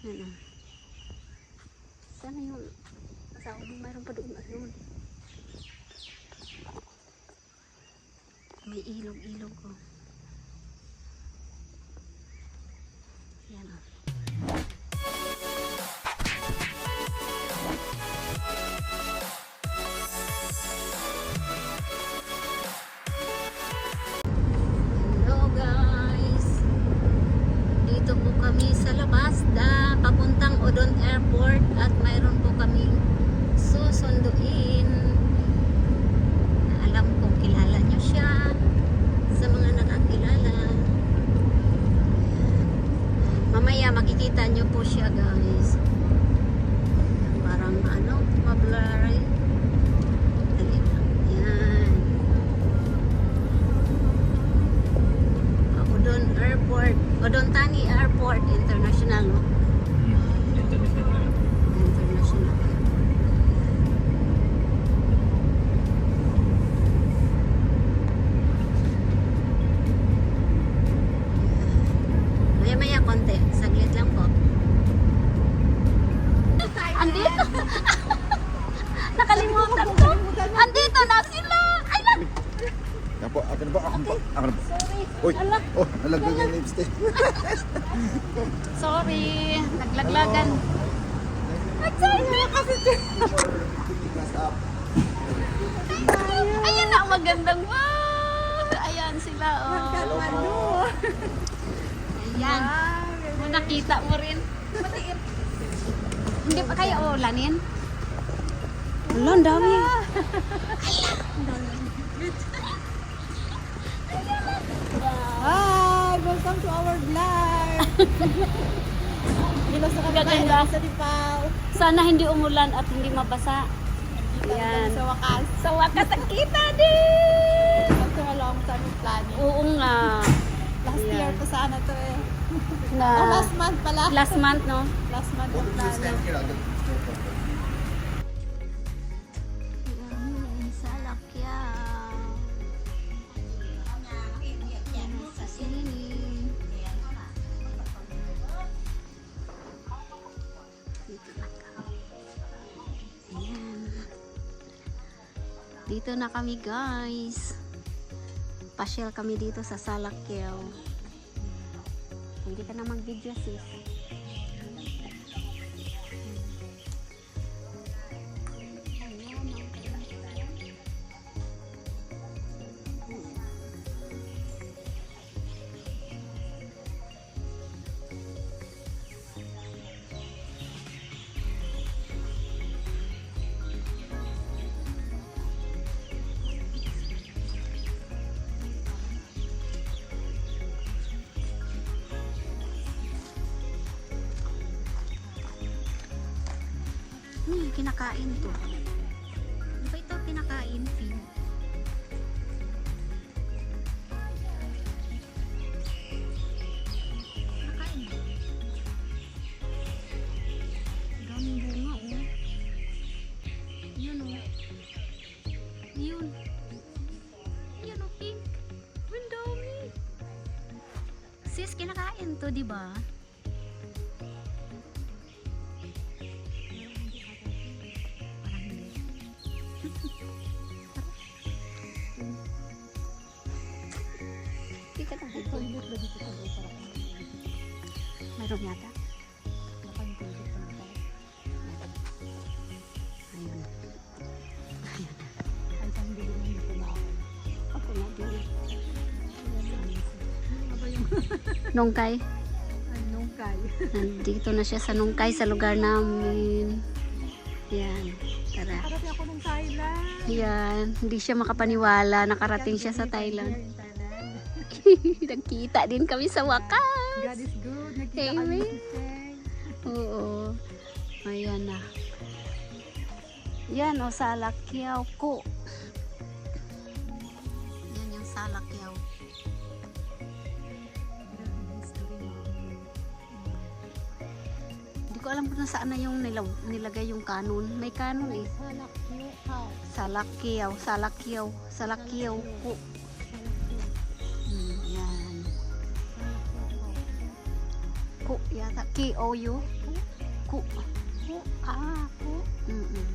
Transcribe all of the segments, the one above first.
Ano? Sana yun. Asawa mo, mayroon pa doon. Ayun. May ilog-ilog ko. Yan o. Hello guys. Dito po kami sa Labasda, papuntang Odon Airport at mayroon po kami susunduin. Alam kong kilala nyo siya. Sa mga nakakilala, mamaya makikita nyo po siya guys. Parang ano, mablurry. Yan. Odon Airport, Odon Thani Airport International, no? International. Maya-maya konti, saglit lang po. Andito. Nakalimutan ko. Andito na sila. Ay lang. Ako na ba? Ako na ba? Sorry. Uy! Ala. Oh, nalaglag yung lipstick. Sorry. Naglaglagan. Sorry. Ayan na, magandang wow. Ayan sila, oh. Ayan. Nakita mo rin. Hindi pa kayo ulanin? Wala, ang dami. Hi! Welcome to our vlog! Dito sa Gaganda. sa Tipaw. Sana hindi umulan at hindi mabasa. Ayan. Sa wakas. Sa wakas, kita din! After a long time of planning. Oo nga. Last Yeah. year pa sana to eh. Na, Oh, last month pala. last month, no? Last month of planning. Sa Lakyaw. Sa Sini. Dito na kami. Ayan. Dito na kami guys. Pasyal kami dito sa Salakyaw. Hindi ka na mag-video sis. Kinakain to. Ano ba ito kinakain? Pin. Kinakain mo. Daming bunga, oh. Yun, oh. Yun. Yun, oh, pink. Ang dami. Sis, kinakain to, di ba? Meron yata. Ayun. Ako na din. Nungkay. Nungkay. Nandito na siya sa Nungkay, sa lugar namin. Yan. Tara. Nakarating ako ng Thailand. Yan. Hindi siya makapaniwala. Nakarating siya sa Thailand. Nagkita din kami sa wakas. God is good. Nagkita Amen. kami ni Seng. Oo. Ayan na. Yan o, Salakyaw ko. Yan yung Salakyaw. Hindi ko alam kung nasaan na yung nilagay yung kanon. May kanon eh. Salakyaw. Salakyaw. Salakyaw ko. Yan. Ko. yata. K-O-U? Ku. Ku. Mm-mm.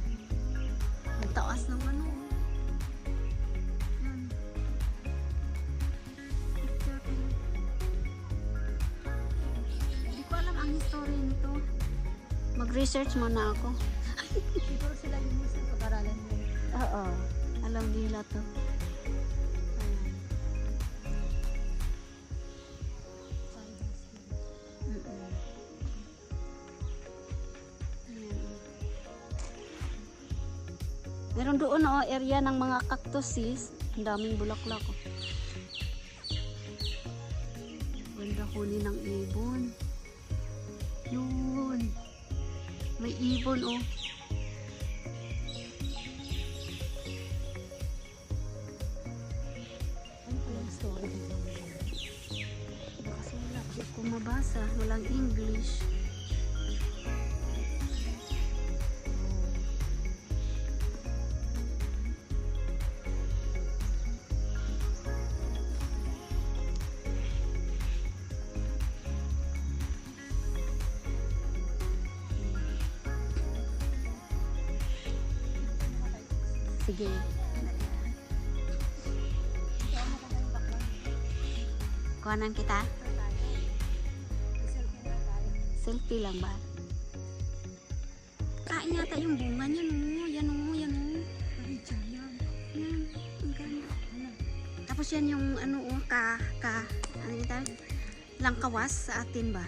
Ang taas ng ano. Yan. Picture ko. Hindi ko alam ang history nito. Mag-research muna ako. Siguro sila yung mismo pag-aralan mo. Oo. Alam nila to. Ayan. Mm-mm. Ayan. Meron doon area ng mga cactus sis. Ang daming bulaklak oh. Ganda huni ng ibon. Yun. May ibon oh. Ano pa yung story? Kasi wala ko mabasa. Walang English. Sige. Kuhanan kita? Selfie lang ba? Kain yata yung bunga niya no. Yan o, yan o. Ay, dyan yan. Yan, ang ganda. Tapos yan yung ano o, ano yung tawag? Langkawas sa atin ba?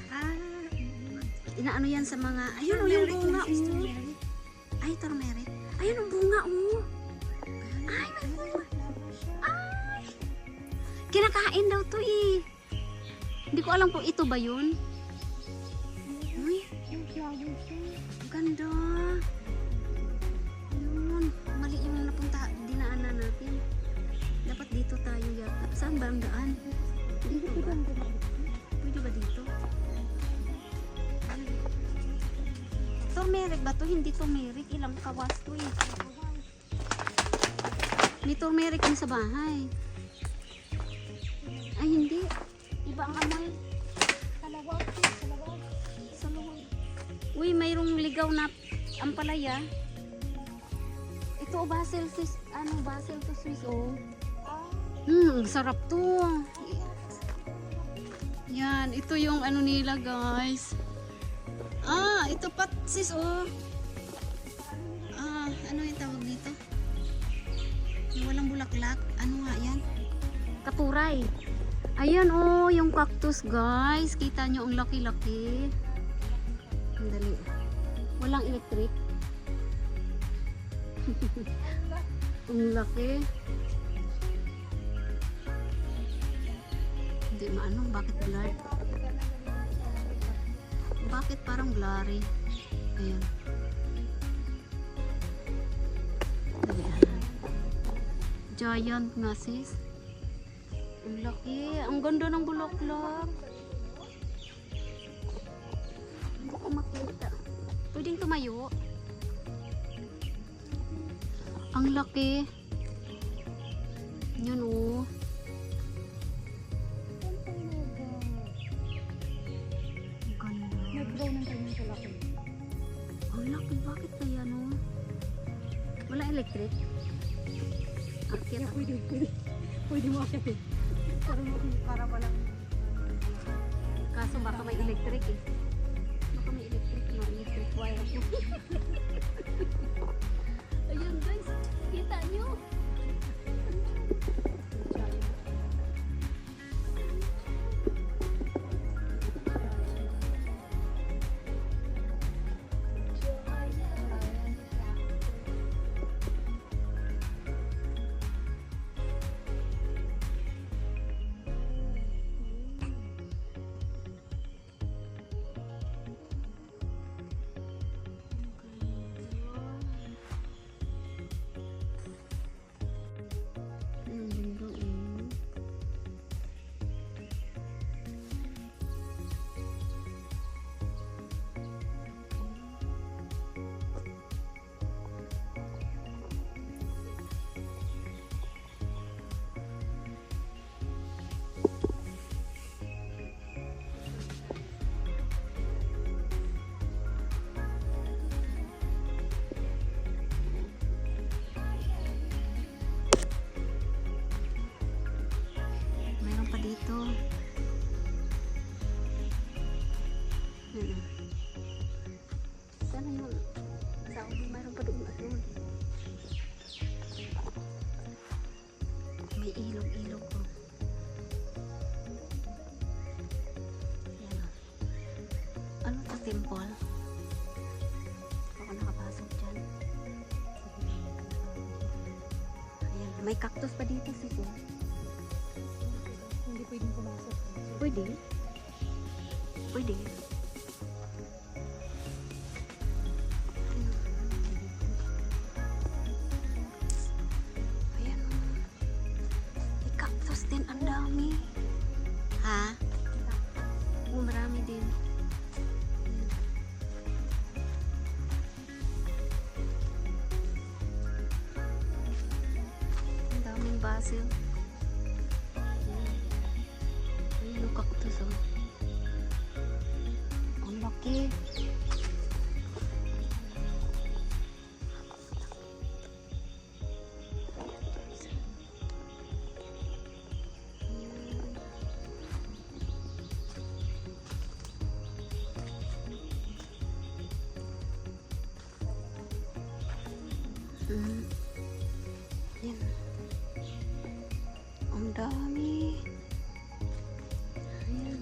Inaano yan sa mga, ayun o yung bunga o. Ay, turmeric. Ayun ang bunga o. Ay, may bunga. Ay! Kinakain daw to eh. Hindi ko alam kung ito ba yun. Uy, Yung flower siya. ang ganda. Yun, mali yung napunta, dinaanan natin. Dapat dito tayo yata. Saan ba ang daan? Dito ba? Pwede ba dito? Turmeric ba to? Hindi turmeric. Ilang kawas to eh. May turmeric din sa bahay. Ay hindi. Iba ang amoy. Kalawag. Kalawag. Sa luwag. Uy, mayroong ligaw na ampalaya. Ito basil sis, basil to sis oh. Ang sarap to. Yan, ito yung ano nila guys. Ito pat sis oh. Ano yung tawag dito? Yung walang bulaklak. Ano nga yan? Katuray. Ayan oh, yung cactus guys. Kita nyo ang laki-laki. Ang dali. Walang electric. Ang laki. Hindi maano, bakit blurred? Bakit parang blurry? Ayan. Dali. Giant nga sis. Ang laki. Ang ganda ng bulaklak. Hindi ko makita. Pwedeng tumayo. Ang laki. Yun oh. Ang ganda. Nag-grow ng kanyang kalaki. Ang laki. Bakit kaya no? Wala electric? Akyat ako. Pwede mo akyatin. Para walang Kaso baka may electric eh. Baka may electric na electric wire. Ayun guys, kita nyo. Ano to, temple? Ako nakapasok dyan. Ayan, may cactus pa dito sis. Oh. Hindi pwedeng pumasok. Pwede. Pwede. Ayan. May cactus din. Ang dami. Ha? Oo, marami din. Ayan. Ang daming basil. Ayan. Ayan yung cactus oh. Ang laki. Yan. Ang dami. Ayan.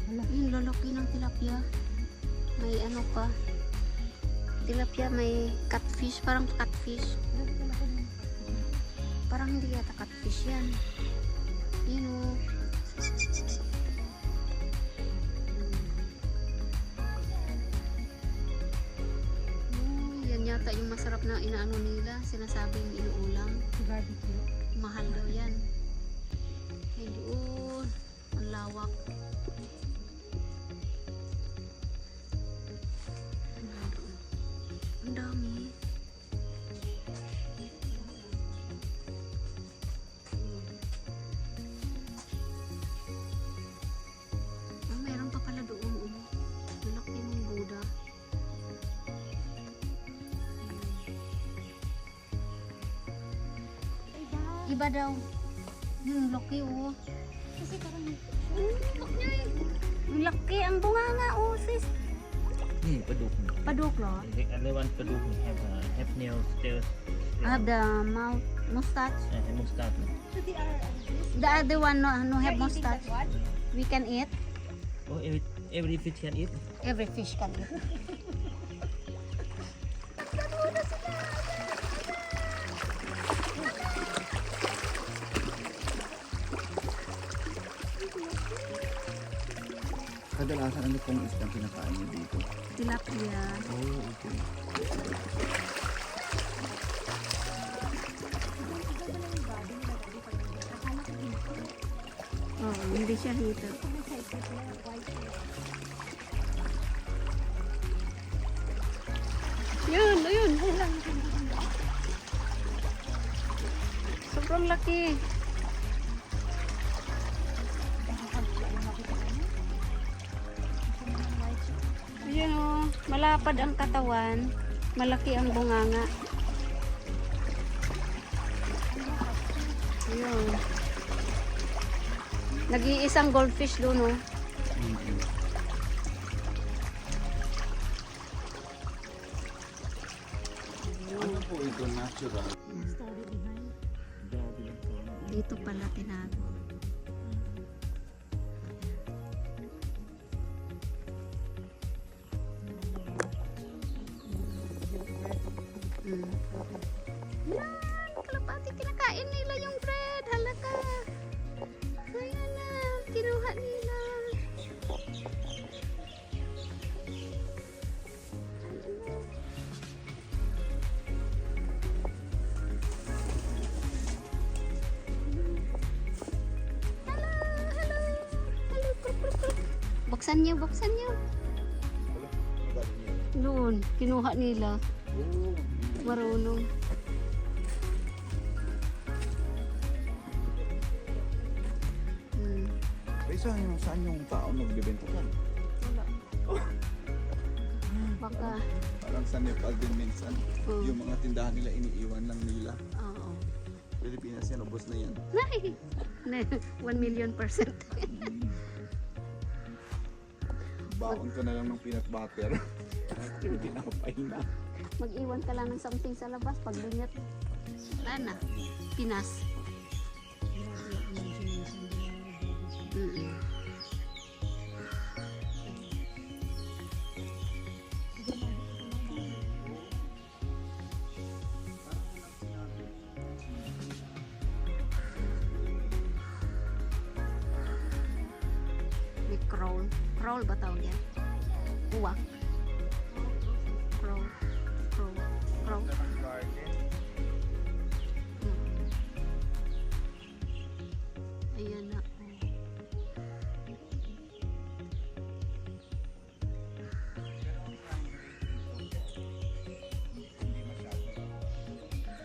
Ayun, lalaki ng tilapia. May ano pa. Tilapia, may catfish. Parang catfish. Parang hindi yata catfish yan. Yun o. Yan yata yung masarap na inaano nila. Sinasabing inuulam. Barbecue. Mahal daw yan. Ay doon. Ang lawak. Ang dami. Ah, meron pa pala doon. Malaki ng Buddha. Iba daw. Yung laki oh. Kasi parang Ang laki. Ang bunganga oh sis. Paduk. Paduk lo. The other one paduk have nails, tails. I have the mouth mustache. Mustache. so they are this. The other one no They're have eating that mustache. one? We can eat. Oh, every fish can eat. Every fish can eat. Kadalasan ano pong isdang kinakain niyo dito? Tilapia. Oh, okay. Oh, hindi siya hito. Yun, ayun. Sobrang laki. Ayan o, malapad ang katawan, malaki ang bunganga. Ayun. Nag-iisang goldfish doon o. Ano po ito natural? Story behind. Dito pala tinago. Yan! Kalapati kinakain nila yung bread. Halaka. Ayan na. Kinuha nila. Hello! Hello! Hello! Kruk, kruk, kruk. Buksan niyo, buksan niyo. Wala. Magaling yun. Noon, kinuha nila. Oh, Marunong. eh, saan yung tao nagbibenta yan? Baka, Parang sa Nepal din minsan. Oo. Yung mga tindahan nila iniiwan lang nila. oo. Pilipinas yan, ubos na yan. Nay! 1,000,000%. Baon ko na lang ng peanut butter. Yung tinapay na. Mag-iwan ka lang ng something sa labas. Pag lunyat, wala na. Pinas. Mm-mm. May crawl. Crawl ba tawag yan? Uwak. Crawl. Crawl. Crawl. Mm. Ayan na.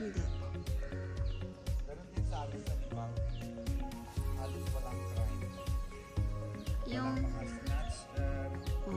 Hindi. Pero din sa amin sa Libang, halos walang crime. Yung... Mga snatch, Oh.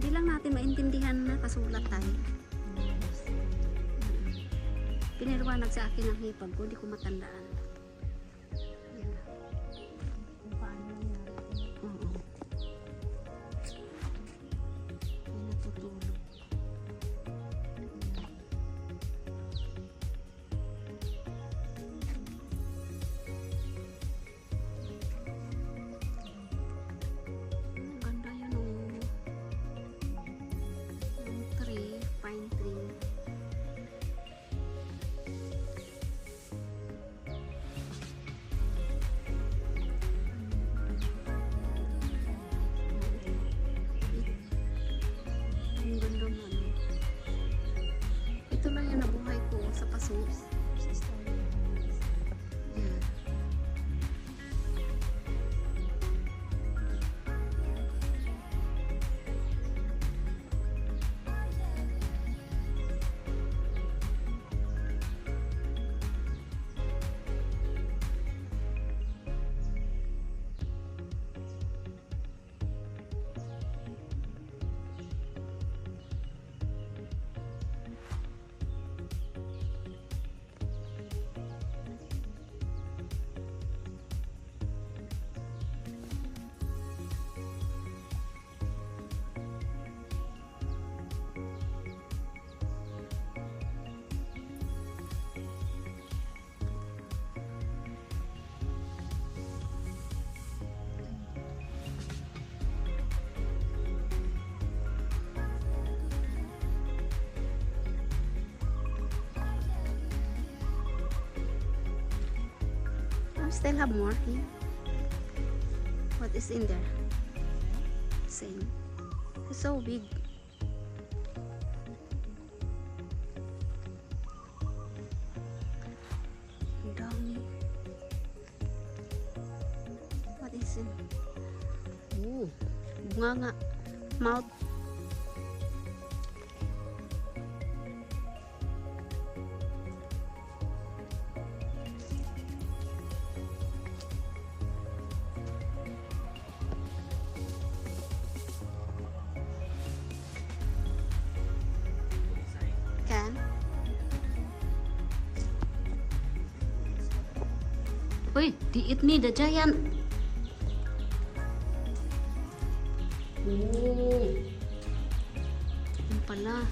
Di lang natin maintindihan na kasulat tayo. Pinaliwanag sa akin ang hipag ko, hindi ko matandaan. Yan. Oo. May natutulog. Ang ganda yun yung tree, pine tree. Ang ganda mo. Ito lang yung nabuhay ko sa paso. Yeah. Still have more here. What is in there? Same. It's so big. Ang dami. What is in? Oh, bunga nga. Mouth. Can. Uy, di-eat me the giant. Oh. Yun pala.